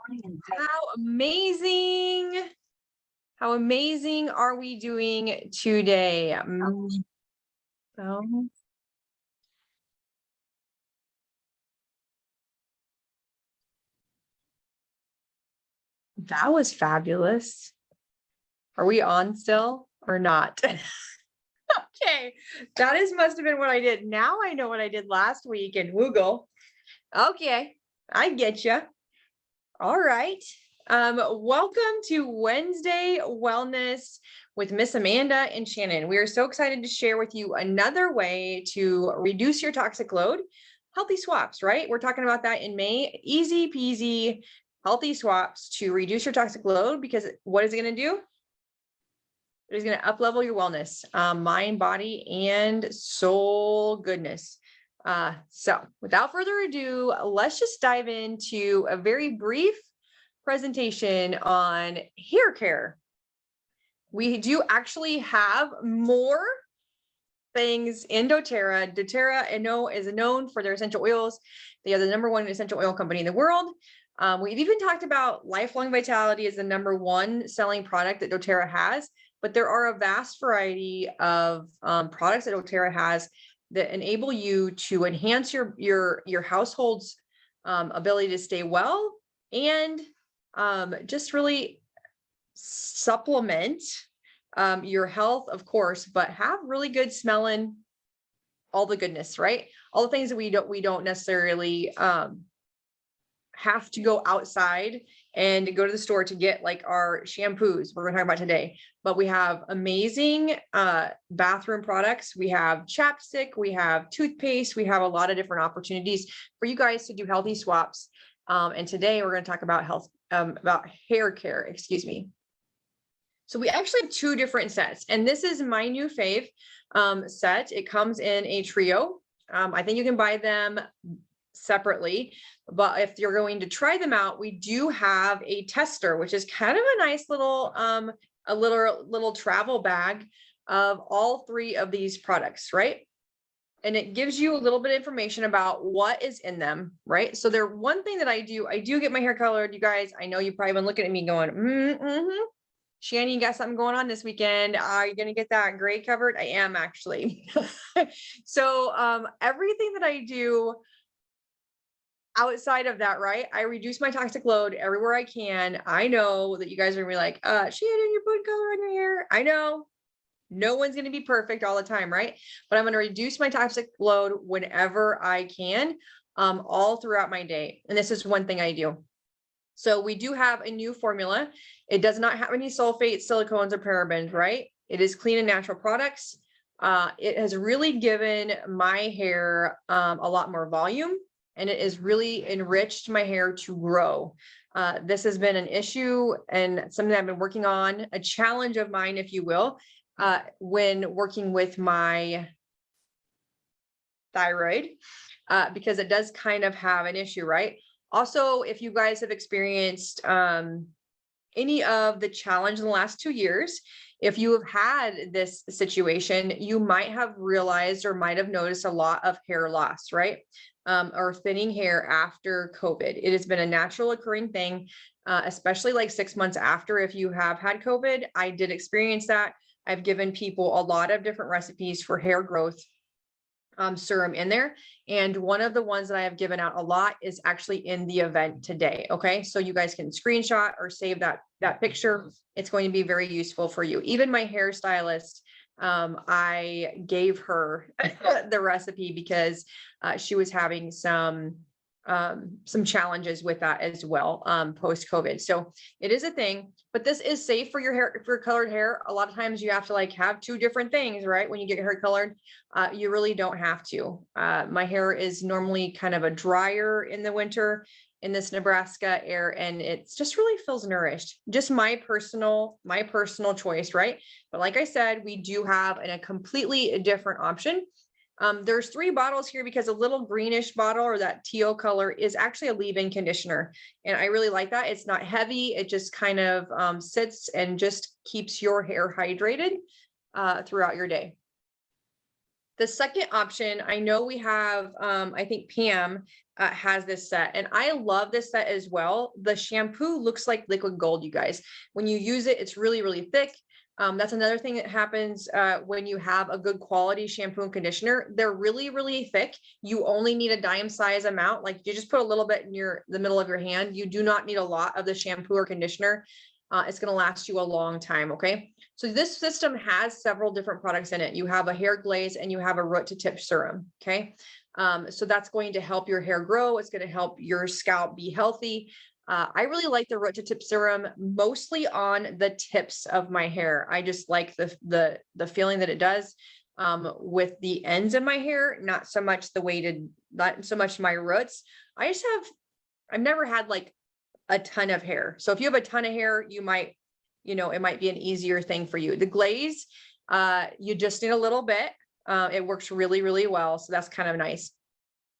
How amazing. How amazing are we doing today? So, that was fabulous. Are we on still or not? Okay, that is must have been what I did. Now I know what I did last week in Woogle. Okay, I get you. All right. Welcome to Wednesday Wellness with Miss Amanda and Shannon. We are so excited to share with you another way to reduce your toxic load. Healthy swaps, right? We're talking about that in May. Easy peasy, healthy swaps to reduce your toxic load, because what is it going to do? It is going to up-level your wellness, mind, body, and soul goodness. So without further ado, let's just dive into a very brief presentation on hair care. We do actually have more things in doTERRA. doTERRA is known for their essential oils. They are the #1 essential oil company in the world. We've even talked about Lifelong Vitality as the #1 selling product that doTERRA has, but there are a vast variety of products that doTERRA has that enable you to enhance your household's ability to stay well and just really supplement your health, of course, but have really good smelling, all the goodness, right? All the things that we don't necessarily have to go outside and go to the store to get, like our shampoos we're going to talk about today. But we have amazing bathroom products. We have chapstick, we have toothpaste, we have a lot of different opportunities for you guys to do healthy swaps. And today we're going to talk about about hair care, excuse me. So we actually have 2 different sets, and this is my new fave set. It comes in a trio. I think you can buy them separately, but if you're going to try them out, we do have a tester, which is kind of a nice little a little travel bag of all 3 of these products, right? And it gives you a little bit of information about what is in them, right? So one thing that I do get my hair colored. You guys, I know you've probably been looking at me going, Shannon, you got something going on this weekend. Are you going to get that gray covered? I am, actually. So everything that I do outside of that, right? I reduce my toxic load everywhere I can. I know that you guys are gonna be like, Shannon, you're putting color on your hair. I know. No one's going to be perfect all the time, right? But I'm going to reduce my toxic load whenever I can, all throughout my day. And this is one thing I do. So we do have a new formula. It does not have any sulfates, silicones, or parabens, right? It is clean and natural products. It has really given my hair a lot more volume, and it has really enriched my hair to grow. This has been an issue and something I've been working on, a challenge of mine, if you will, when working with my thyroid, because it does kind of have an issue, right? Also, if you guys have experienced any of the challenge in the last 2 years, if you have had this situation, you might have realized or might have noticed a lot of hair loss, right? Or thinning hair after COVID. It has been a natural occurring thing, especially like 6 months after. If you have had COVID, I did experience that. I've given people a lot of different recipes for hair growth serum in there. And one of the ones that I have given out a lot is actually in the event today. Okay. So you guys can screenshot or save that picture. It's going to be very useful for you. Even my hairstylist, I gave her the recipe because she was having some challenges with that as well, post COVID. So it is a thing, but this is safe for your hair, for colored hair. A lot of times you have to like have 2 different things, right? When you get your hair colored, you really don't have to. My hair is normally kind of a drier in the winter in this Nebraska air, and it just really feels nourished. Just my personal choice, right? But like I said, we do have a completely different option. There's 3 bottles here because a little greenish bottle, or that teal color, is actually a leave-in conditioner. And I really like that. It's not heavy. It just kind of sits and just keeps your hair hydrated throughout your day. The second option, I know we have, I think Pam has this set, and I love this set as well. The shampoo looks like liquid gold, you guys. When you use it, it's really, really thick. That's another thing that happens when you have a good quality shampoo and conditioner. They're really, really thick. You only need a dime size amount. Like you just put a little bit in the middle of your hand. You do not need a lot of the shampoo or conditioner. It's going to last you a long time. Okay. So this system has several different products in it. You have a hair glaze and you have a root to tip serum. Okay. So that's going to help your hair grow. It's going to help your scalp be healthy. I really like the root to tip serum mostly on the tips of my hair. I just like the feeling that it does with the ends of my hair, not so much not so much my roots. I've never had like a ton of hair. So if you have a ton of hair, it might be an easier thing for you. The glaze, you just need a little bit. It works really, really well. So that's kind of nice.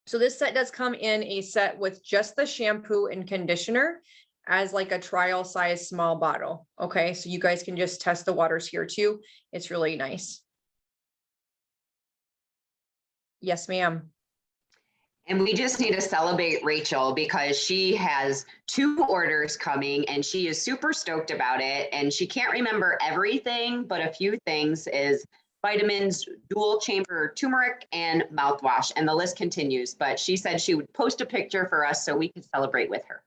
So this set does come in a set with just the shampoo and conditioner as like a trial size small bottle. Okay. So you guys can just test the waters here too. It's really nice. Yes, ma'am. And we just need to celebrate Rachel because she has 2 orders coming and she is super stoked about it. And she can't remember everything, but a few things is vitamins, dual chamber turmeric, and mouthwash. And the list continues, but she said she would post a picture for us so we could celebrate with her.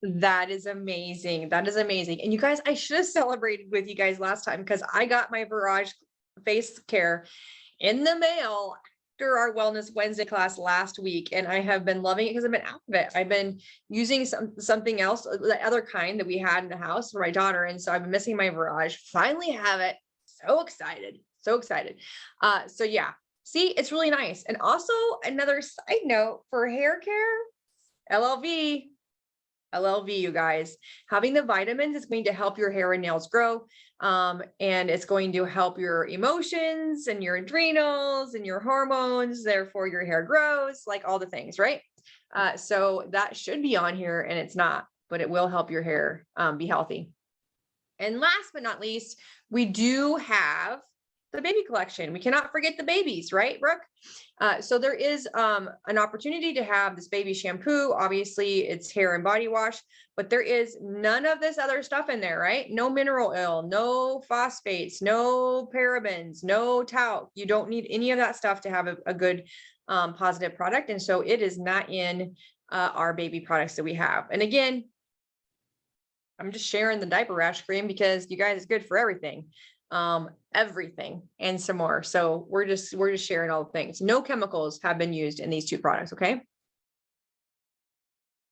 That is amazing. That is amazing. And you guys, I should have celebrated with you guys last time because I got my Virage face care in the mail after our Wellness Wednesday class last week. And I have been loving it because I've been out of it. I've been using something else, the other kind that we had in the house for my daughter. And so I've been missing my Virage. Finally have it. So excited. So excited. So yeah, see, it's really nice. And also another side note for hair care, LLV, you guys, having the vitamins is going to help your hair and nails grow. And it's going to help your emotions and your adrenals and your hormones. Therefore, your hair grows, like all the things, right? So that should be on here and it's not, but it will help your hair be healthy. And last but not least, we do have the baby collection. We cannot forget the babies, right, Brooke? So there is an opportunity to have this baby shampoo. Obviously, it's hair and body wash, but there is none of this other stuff in there, right? No mineral oil, no phosphates, no parabens, no talc. You don't need any of that stuff to have a good positive product. And so it is not in our baby products that we have. And again, I'm just sharing the diaper rash cream because you guys, it's good for everything. Everything and some more. So we're just sharing all the things. No chemicals have been used in these 2 products. Okay.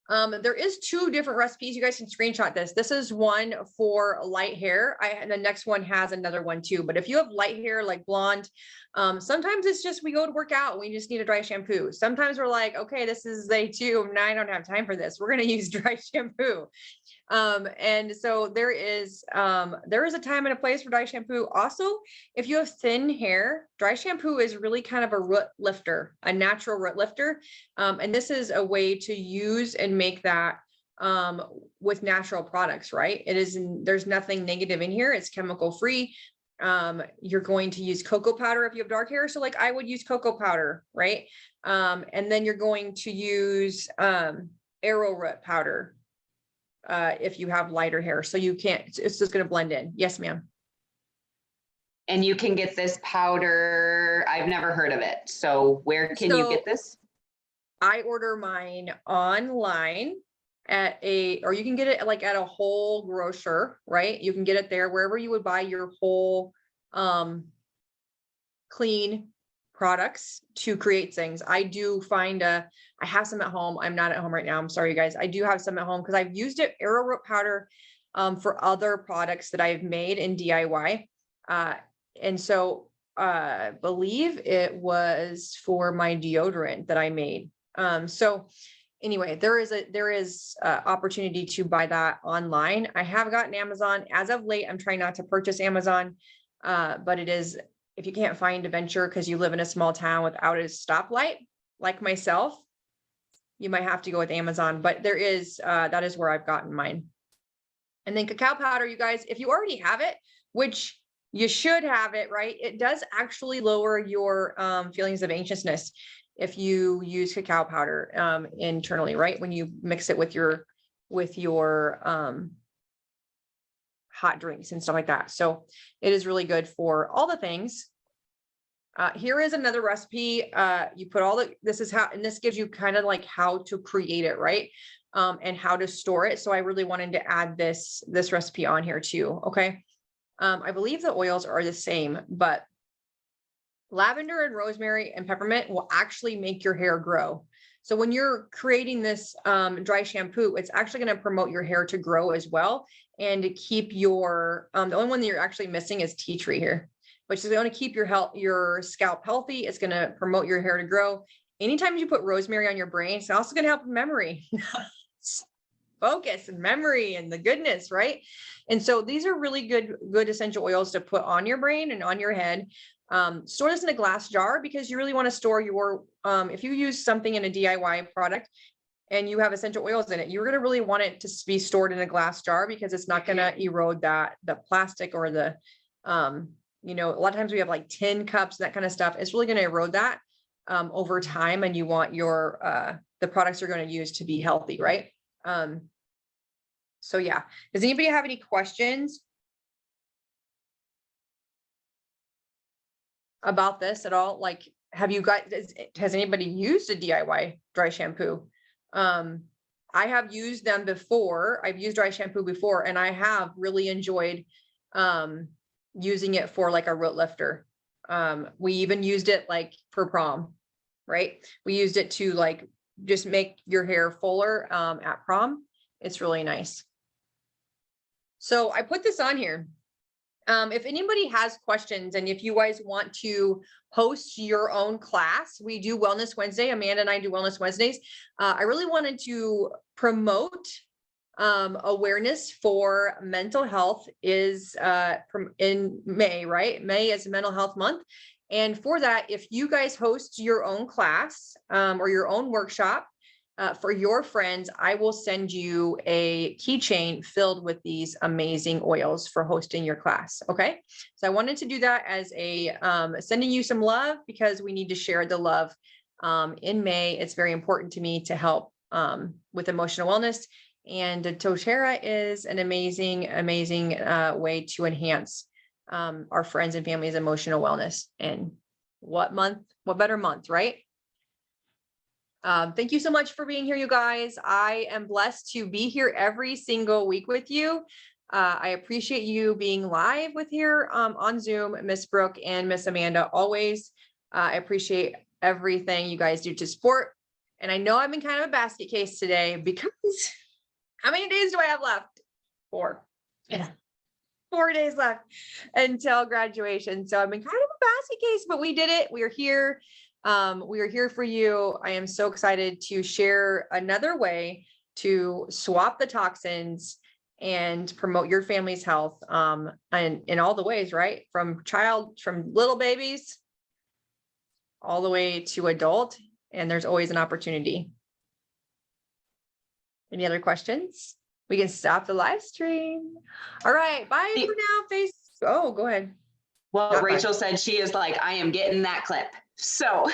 There is 2 different recipes. You guys can screenshot this. This is one for light hair. And the next one has another one too. But if you have light hair, like blonde, sometimes it's just, we go to work out. We just need a dry shampoo. Sometimes we're like, okay, this is day 2. Now I don't have time for this. We're going to use dry shampoo. And so there is a time and a place for dry shampoo. Also, if you have thin hair, dry shampoo is really kind of a root lifter, a natural root lifter. And this is a way to use and make that with natural products, right? There's nothing negative in here. It's chemical free. You're going to use cocoa powder if you have dark hair. So like I would use cocoa powder, right? And then you're going to use arrowroot powder if you have lighter hair. So it's just going to blend in. Yes, ma'am. And you can get this powder. I've never heard of it. So where can you get this? I order mine online or you can get it like at a whole grocer, right? You can get it there wherever you would buy your whole clean products to create things. I do find I have some at home. I'm not at home right now. I'm sorry, you guys. I do have some at home because I've used it, arrowroot powder, for other products that I've made in DIY. And so I believe it was for my deodorant that I made. So anyway, there is opportunity to buy that online. I have gotten Amazon as of late. I'm trying not to purchase Amazon, but it is, if you can't find a venture because you live in a small town without a stoplight, like myself, you might have to go with Amazon, but there is, that is where I've gotten mine. And then cacao powder, you guys, if you already have it, which You should have it, right? It does actually lower your feelings of anxiousness if you use cacao powder internally, right? When you mix it with your hot drinks and stuff like that. So it is really good for all the things. Here is another recipe. You put all this is how, and this gives you kind of like how to create it, right? And how to store it. So I really wanted to add this recipe on here too. Okay. I believe the oils are the same, but lavender and rosemary and peppermint will actually make your hair grow. So when you're creating this dry shampoo, it's actually going to promote your hair to grow as well, and to keep your the only one that you're actually missing is tea tree here, which is going to keep your scalp healthy. It's going to promote your hair to grow. Anytime you put rosemary on your brain, it's also going to help with memory. Focus and memory and the goodness, right? And so these are really good essential oils to put on your brain and on your head. Store this in a glass jar, because you really want to store your, if you use something in a DIY product and you have essential oils in it, you're going to really want it to be stored in a glass jar, because it's not going to erode the plastic or the, you know, a lot of times we have like tin cups, that kind of stuff. It's really going to erode that over time. And you want your, the products you're going to use to be healthy, right? So yeah, does anybody have any questions about this at all? Like, have you guys, has anybody used a DIY dry shampoo? I have used them before. I've used dry shampoo before, and I have really enjoyed using it for like a root lifter. We even used it like for prom, right? We used it to like just make your hair fuller at prom. It's really nice. So I put this on here. If anybody has questions, and if you guys want to host your own class, we do Wellness Wednesday. Amanda and I do Wellness Wednesdays. I really wanted to promote awareness for mental health is in May, right? May is Mental Health Month. And for that, if you guys host your own class or your own workshop, for your friends, I will send you a keychain filled with these amazing oils for hosting your class. Okay. So I wanted to do that as a sending you some love, because we need to share the love in May. It's very important to me to help with emotional wellness. And doTERRA is an amazing, amazing way to enhance our friends and family's emotional wellness. And what better month, right? Thank you so much for being here, you guys. I am blessed to be here every single week with you. I appreciate you being live with here on Zoom, Miss Brooke and Miss Amanda, always. I appreciate everything you guys do to support. And I know I've been kind of a basket case today, because how many days do I have left? 4. Yeah. 4 days left until graduation. So I've been kind of a basket case, but we did it. We are here. We are here for you. I am so excited to share another way to swap the toxins and promote your family's health and in all the ways, right? From little babies all the way to adult, and there's always an opportunity. Any other questions? We can stop the live stream. All right, bye for now. Oh, go ahead. Well, not Rachel said she is like, I am getting that clip. So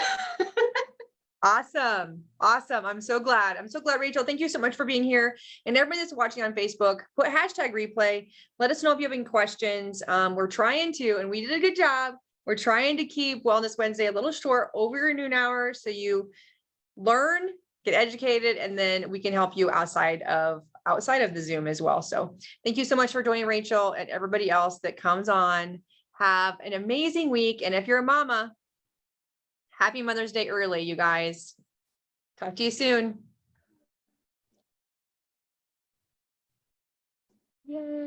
awesome. I'm so glad, Rachel. Thank you so much for being here. And everybody that's watching on Facebook, put #replay. Let us know if you have any questions. We're trying to, and we did a good job. We're trying to keep Wellness Wednesday a little short over your noon hour, so you learn, get educated, and then we can help you outside of the Zoom as well. So thank you so much for joining, Rachel, and everybody else that comes on. Have an amazing week. And if you're a mama, happy Mother's Day early, you guys. Talk to you soon. Yay.